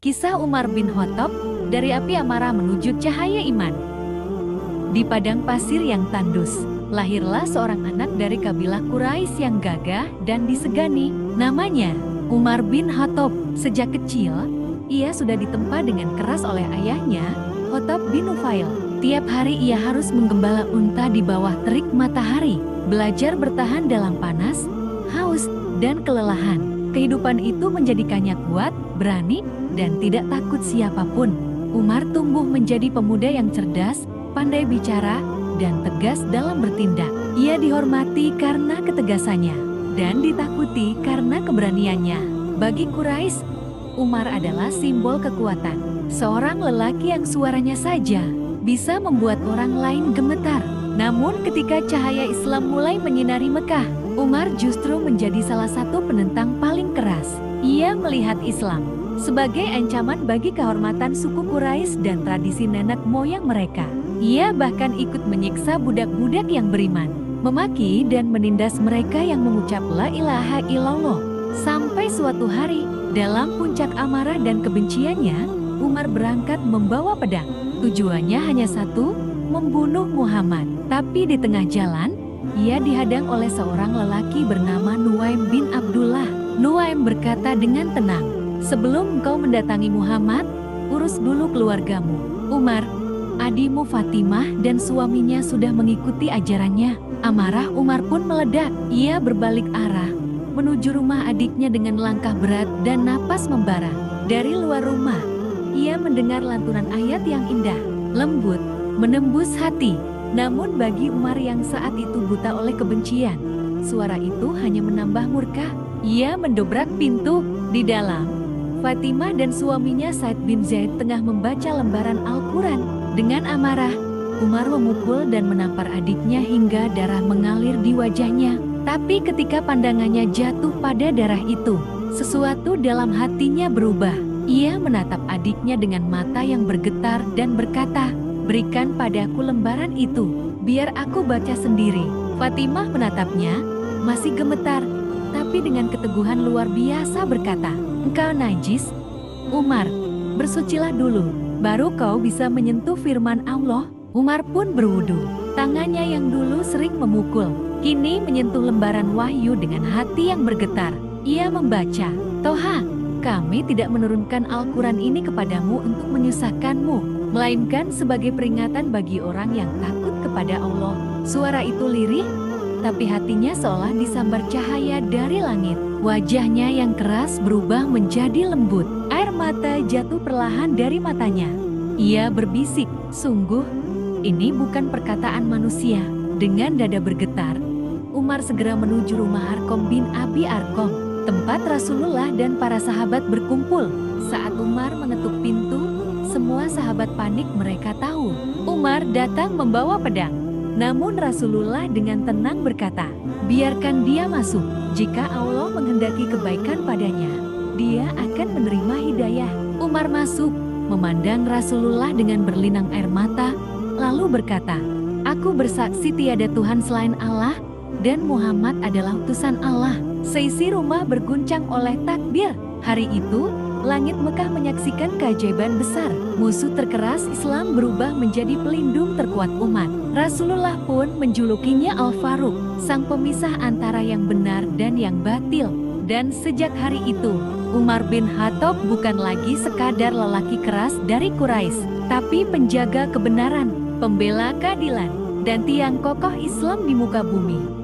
Kisah Umar bin Khattab, dari api amarah menuju cahaya iman. Di padang pasir yang tandus, lahirlah seorang anak dari kabilah Quraisy yang gagah dan disegani. Namanya Umar bin Khattab. Sejak kecil, ia sudah ditempa dengan keras oleh ayahnya, Khattab bin Nufail. Tiap hari ia harus menggembala unta di bawah terik matahari, belajar bertahan dalam panas, haus, dan kelelahan. Kehidupan itu menjadikannya kuat, berani, dan tidak takut siapapun. Umar tumbuh menjadi pemuda yang cerdas, pandai bicara, dan tegas dalam bertindak. Ia dihormati karena ketegasannya, dan ditakuti karena keberaniannya. Bagi Quraisy, Umar adalah simbol kekuatan. Seorang lelaki yang suaranya saja bisa membuat orang lain gemetar. Namun ketika cahaya Islam mulai menyinari Mekah, Umar justru menjadi salah satu penentang paling keras. Ia melihat Islam sebagai ancaman bagi kehormatan suku Quraisy dan tradisi nenek moyang mereka. Ia bahkan ikut menyiksa budak-budak yang beriman, memaki dan menindas mereka yang mengucap la ilaha illallah. Sampai suatu hari, dalam puncak amarah dan kebenciannya, Umar berangkat membawa pedang. Tujuannya hanya satu, membunuh Muhammad. Tapi di tengah jalan, ia dihadang oleh seorang lelaki bernama Nuaim bin Abdullah. Nuaim berkata dengan tenang, "Sebelum engkau mendatangi Muhammad, urus dulu keluargamu. Umar, adikmu Fatimah dan suaminya sudah mengikuti ajarannya." Amarah Umar pun meledak. Ia berbalik arah, menuju rumah adiknya dengan langkah berat dan napas membara. Dari luar rumah, ia mendengar lantunan ayat yang indah, lembut, menembus hati. Namun bagi Umar yang saat itu buta oleh kebencian, suara itu hanya menambah murka. Ia mendobrak pintu. Di dalam, Fatimah dan suaminya Said bin Zaid tengah membaca lembaran Al-Quran. Dengan amarah, Umar memukul dan menampar adiknya hingga darah mengalir di wajahnya. Tapi ketika pandangannya jatuh pada darah itu, sesuatu dalam hatinya berubah. Ia menatap adiknya dengan mata yang bergetar dan berkata, "Berikan padaku lembaran itu, biar aku baca sendiri." Fatimah menatapnya, masih gemetar, tapi dengan keteguhan luar biasa berkata, "Engkau najis, Umar, bersucilah dulu, baru kau bisa menyentuh firman Allah." Umar pun berwudu. Tangannya yang dulu sering memukul, kini menyentuh lembaran wahyu dengan hati yang bergetar. Ia membaca, "Toha, kami tidak menurunkan Al-Quran ini kepadamu untuk menyusahkanmu, melainkan sebagai peringatan bagi orang yang takut kepada Allah." Suara itu lirih, tapi hatinya seolah disambar cahaya dari langit. Wajahnya yang keras berubah menjadi lembut. Air mata jatuh perlahan dari matanya. Ia berbisik, "Sungguh, ini bukan perkataan manusia." Dengan dada bergetar, Umar segera menuju rumah Arqam bin Abi Arqam, tempat Rasulullah dan para sahabat berkumpul. Saat Umar mengetuk pintu, semua sahabat panik. Mereka tahu Umar datang membawa pedang. Namun Rasulullah dengan tenang berkata, "Biarkan dia masuk. Jika Allah menghendaki kebaikan padanya, dia akan menerima hidayah." Umar masuk, memandang Rasulullah dengan berlinang air mata, lalu berkata, "Aku bersaksi tiada Tuhan selain Allah, dan Muhammad adalah utusan Allah." Seisi rumah berguncang oleh takbir. Hari itu, langit Mekah menyaksikan keajaiban besar. Musuh terkeras Islam berubah menjadi pelindung terkuat umat. Rasulullah pun menjulukinya Al-Faruq, sang pemisah antara yang benar dan yang batil. Dan sejak hari itu, Umar bin Khattab bukan lagi sekadar lelaki keras dari Quraisy, tapi penjaga kebenaran, pembela keadilan, dan tiang kokoh Islam di muka bumi.